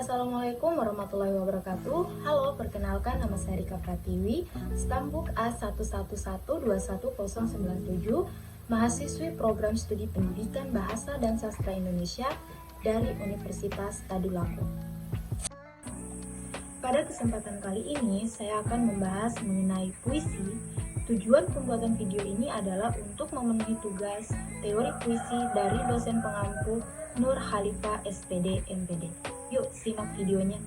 Assalamualaikum warahmatullahi wabarakatuh. Halo, perkenalkan nama saya Rika Pratiwi, Stambuk A11121097, mahasiswi program studi pendidikan Bahasa dan Sastra Indonesia dari Universitas Tadulako. Pada kesempatan kali ini, saya akan membahas mengenai puisi. Tujuan pembuatan video ini adalah untuk memenuhi tugas teori puisi dari dosen pengampu Nur Khalifah SPD MPD. Yuk simak videonya.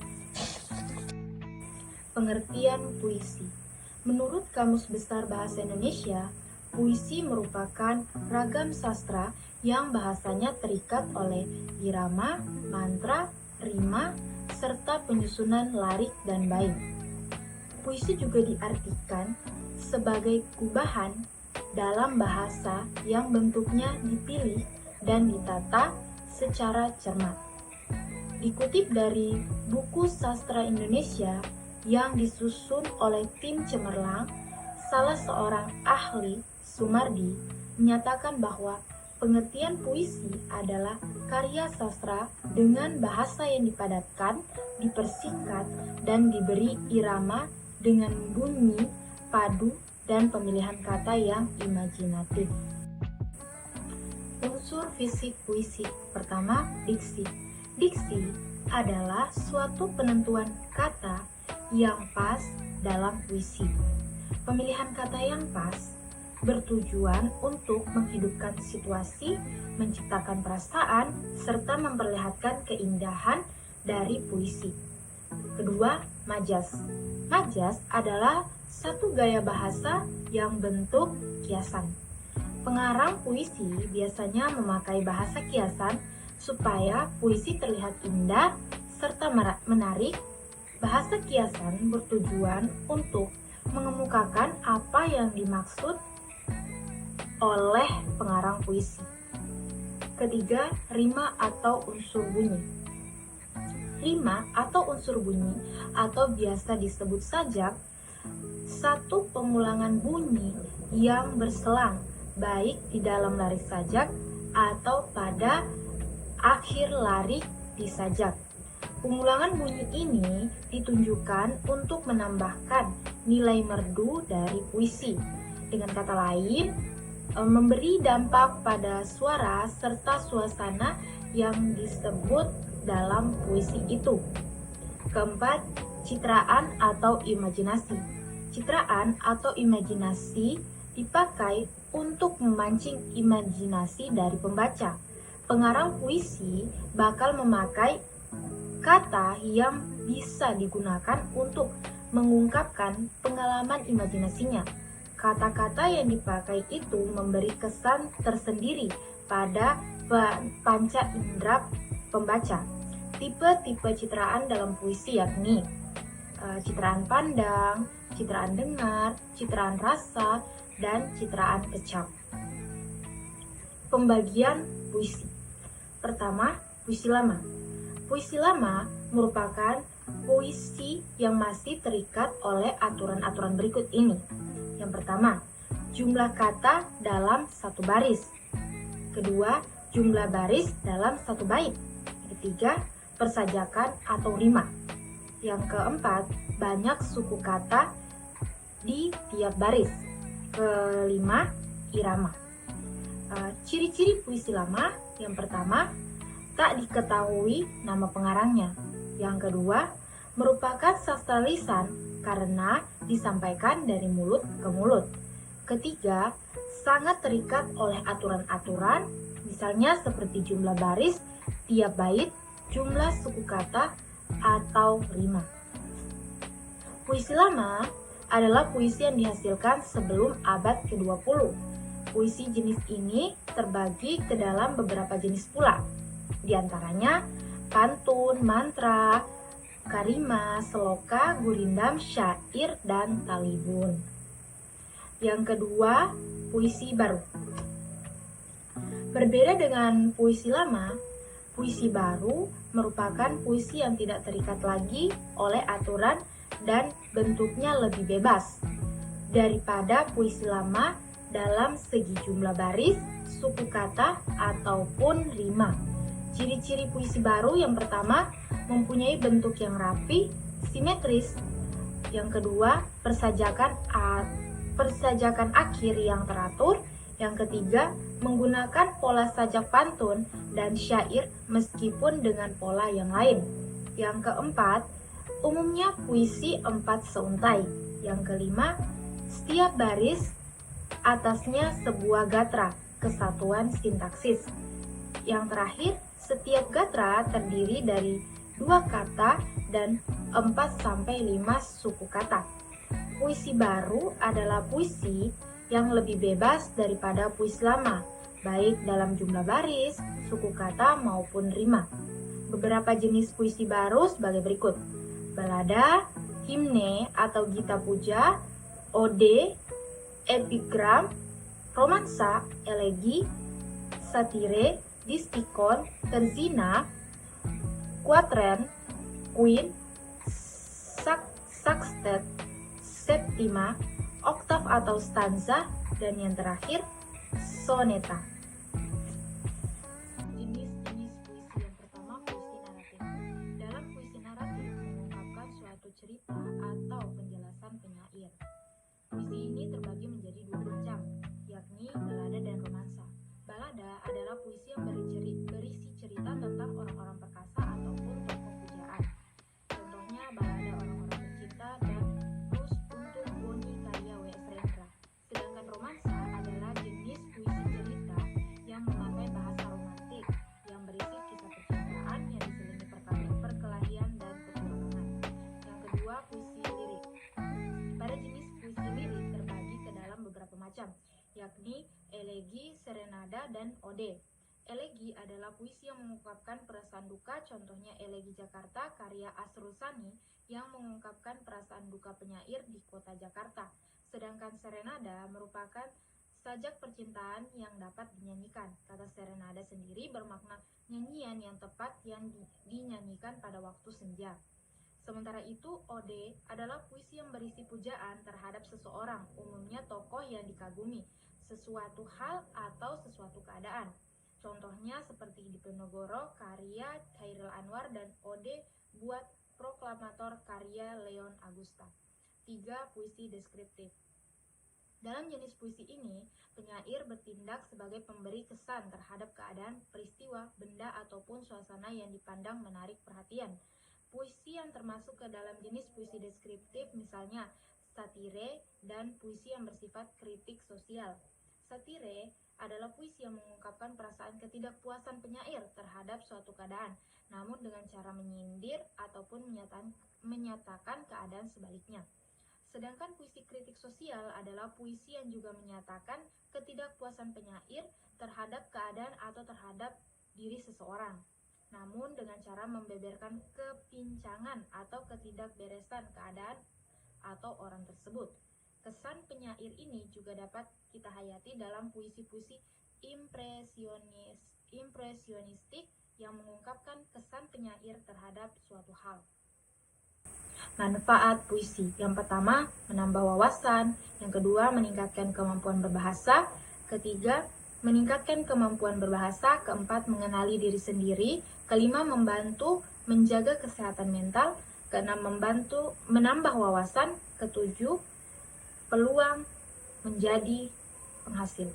Pengertian puisi. Menurut Kamus Besar Bahasa Indonesia, puisi merupakan ragam sastra yang bahasanya terikat oleh irama, mantra, rima, serta penyusunan larik dan bait. Puisi juga diartikan sebagai gubahan dalam bahasa yang bentuknya dipilih dan ditata secara cermat. Dikutip dari buku Sastra Indonesia yang disusun oleh tim Cemerlang, salah seorang ahli, Sumardi, menyatakan bahwa pengertian puisi adalah karya sastra dengan bahasa yang dipadatkan, dipersingkat, dan diberi irama dengan bunyi, padu, dan pemilihan kata yang imajinatif. Unsur fisik puisi. Pertama, diksi. Diksi adalah suatu penentuan kata yang pas dalam puisi. Pemilihan kata yang pas bertujuan untuk menghidupkan situasi, menciptakan perasaan, serta memperlihatkan keindahan dari puisi. Kedua, majas. Majas adalah satu gaya bahasa yang bentuk kiasan. Pengarang puisi biasanya memakai bahasa kiasan supaya puisi terlihat indah serta menarik. Bahasa kiasan bertujuan untuk mengemukakan apa yang dimaksud oleh pengarang puisi. Ketiga, rima atau unsur bunyi. Rima atau unsur bunyi atau biasa disebut sajak, satu pengulangan bunyi yang berselang baik di dalam larik sajak atau pada akhir larik di sajak. Pengulangan bunyi ini ditunjukkan untuk menambahkan nilai merdu dari puisi. Dengan kata lain, memberi dampak pada suara serta suasana yang disebut dalam puisi itu. Keempat, citraan atau imajinasi. Citraan atau imajinasi dipakai untuk memancing imajinasi dari pembaca. Pengarang puisi bakal memakai kata yang bisa digunakan untuk mengungkapkan pengalaman imajinasinya. Kata-kata yang dipakai itu memberi kesan tersendiri pada panca indera pembaca. Tipe-tipe citraan dalam puisi yakni citraan pandang, citraan dengar, citraan rasa, dan citraan kecap. Pembagian puisi. Pertama, puisi lama. Puisi lama merupakan puisi yang masih terikat oleh aturan-aturan berikut ini. Yang pertama, jumlah kata dalam satu baris. Kedua, jumlah baris dalam satu bait. Ketiga, persajakan atau rima. Yang keempat, banyak suku kata di tiap baris. Kelima, irama. Ciri-ciri puisi lama. Yang pertama, tak diketahui nama pengarangnya. Yang kedua, merupakan sastra lisan karena disampaikan dari mulut ke mulut. Ketiga, sangat terikat oleh aturan-aturan, misalnya seperti jumlah baris, tiap bait, jumlah suku kata, atau rima. Puisi lama adalah puisi yang dihasilkan sebelum abad ke-20. Puisi jenis ini terbagi ke dalam beberapa jenis pula. Di antaranya pantun, mantra, karima, seloka, gurindam, syair, dan talibun. Yang kedua, puisi baru. Berbeda dengan puisi lama, puisi baru merupakan puisi yang tidak terikat lagi oleh aturan dan bentuknya lebih bebas daripada puisi lama dalam segi jumlah baris, suku kata, ataupun rima. Ciri-ciri puisi baru yang pertama, mempunyai bentuk yang rapi, simetris. Yang kedua, persajakan akhir yang teratur. Yang ketiga, menggunakan pola sajak pantun dan syair meskipun dengan pola yang lain. Yang keempat, umumnya puisi 4 seuntai. Yang kelima, setiap baris atasnya sebuah gatra, kesatuan sintaksis. Yang terakhir, setiap gatra terdiri dari 2 kata dan 4-5 suku kata. Puisi baru adalah puisi yang lebih bebas daripada puisi lama, baik dalam jumlah baris, suku kata maupun rima. Beberapa jenis puisi baru sebagai berikut: balada, himne atau gita puja, ode, epigram, romansa, elegi, satire, distikon, terzina, kuatren, queen, sextet, septima, oktav atau stanza, dan yang terakhir soneta. Jenis-jenis puisi yang pertama, puisi naratif. Dalam puisi naratif mengungkapkan suatu cerita atau penjelasan penyair. Puisi ini terbagi menjadi 2 macam, yakni balada dan romansa. Balada adalah puisi yang berisi cerita tentang orang-orang perkasa ataupun tokoh pujaan. Contohnya balada orang-orang pencinta dan Blues Untung Boni karya W.S. Rendra. Sedangkan romansa adalah jenis puisi cerita yang memakai bahasa romantik yang berisi kisah percintaan yang diselingi perkelahian dan petualangan. Yang kedua, puisi lirik. Pada jenis puisi lirik terbagi ke dalam beberapa macam, yakni elegi, serenada, dan ode. Elegi adalah puisi yang mengungkapkan perasaan duka, contohnya Elegi Jakarta karya Asrul Sani yang mengungkapkan perasaan duka penyair di kota Jakarta. Sedangkan serenada merupakan sajak percintaan yang dapat dinyanyikan. Kata serenada sendiri bermakna nyanyian yang tepat yang dinyanyikan pada waktu senja. Sementara itu, ode adalah puisi yang berisi pujaan terhadap seseorang, umumnya tokoh yang dikagumi, sesuatu hal atau sesuatu keadaan. Contohnya seperti Diponegoro karya Chairil Anwar dan ode buat proklamator karya Leon Agusta. 3. Puisi deskriptif. Dalam jenis puisi ini, penyair bertindak sebagai pemberi kesan terhadap keadaan, peristiwa, benda ataupun suasana yang dipandang menarik perhatian. Puisi yang termasuk ke dalam jenis puisi deskriptif misalnya satire dan puisi yang bersifat kritik sosial. Satire adalah puisi yang mengungkapkan perasaan ketidakpuasan penyair terhadap suatu keadaan, namun dengan cara menyindir ataupun menyatakan keadaan sebaliknya. Sedangkan puisi kritik sosial adalah puisi yang juga menyatakan ketidakpuasan penyair terhadap keadaan atau terhadap diri seseorang, namun dengan cara membeberkan kepincangan atau ketidakberesan keadaan atau orang tersebut. Kesan penyair ini juga dapat kita hayati dalam puisi-puisi impresionistik yang mengungkapkan kesan penyair terhadap suatu hal. Manfaat puisi. Yang pertama, menambah wawasan. Yang kedua, meningkatkan kemampuan berbahasa. Ketiga, meningkatkan kemampuan berbahasa. Keempat, mengenali diri sendiri. Kelima, membantu menjaga kesehatan mental. Keenam, membantu menambah wawasan. Ketujuh, peluang menjadi penghasil.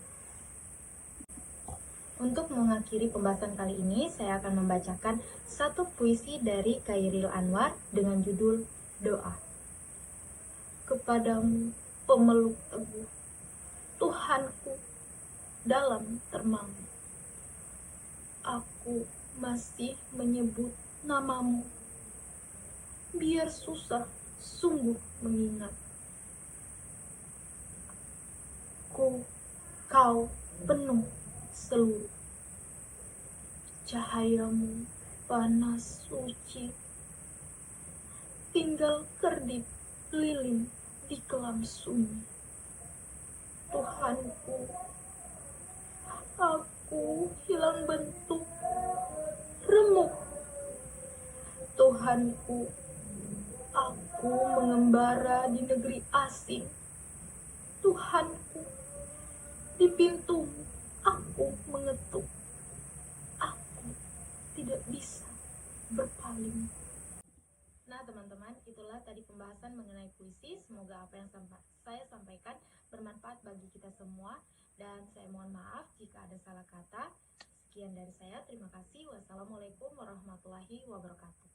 Untuk mengakhiri pembahasan kali ini, saya akan membacakan satu puisi dari Chairil Anwar dengan judul Doa. Kepadamu pemeluk teguh, Tuhanku dalam termangmu, aku masih menyebut namamu, biar susah sungguh mengingat. Kau penuh seluruh, cahayamu panas suci, tinggal kerdip lilin di kelam sunyi. Tuhanku, aku hilang bentuk, remuk. Tuhanku, aku mengembara di negeri asing. Tuhanku, di pintumu aku mengetuk. Aku tidak bisa berpaling. Nah teman-teman, itulah tadi pembahasan mengenai puisi. Semoga apa yang saya sampaikan bermanfaat bagi kita semua. Dan saya mohon maaf jika ada salah kata. Sekian dari saya, terima kasih. Wassalamualaikum warahmatullahi wabarakatuh.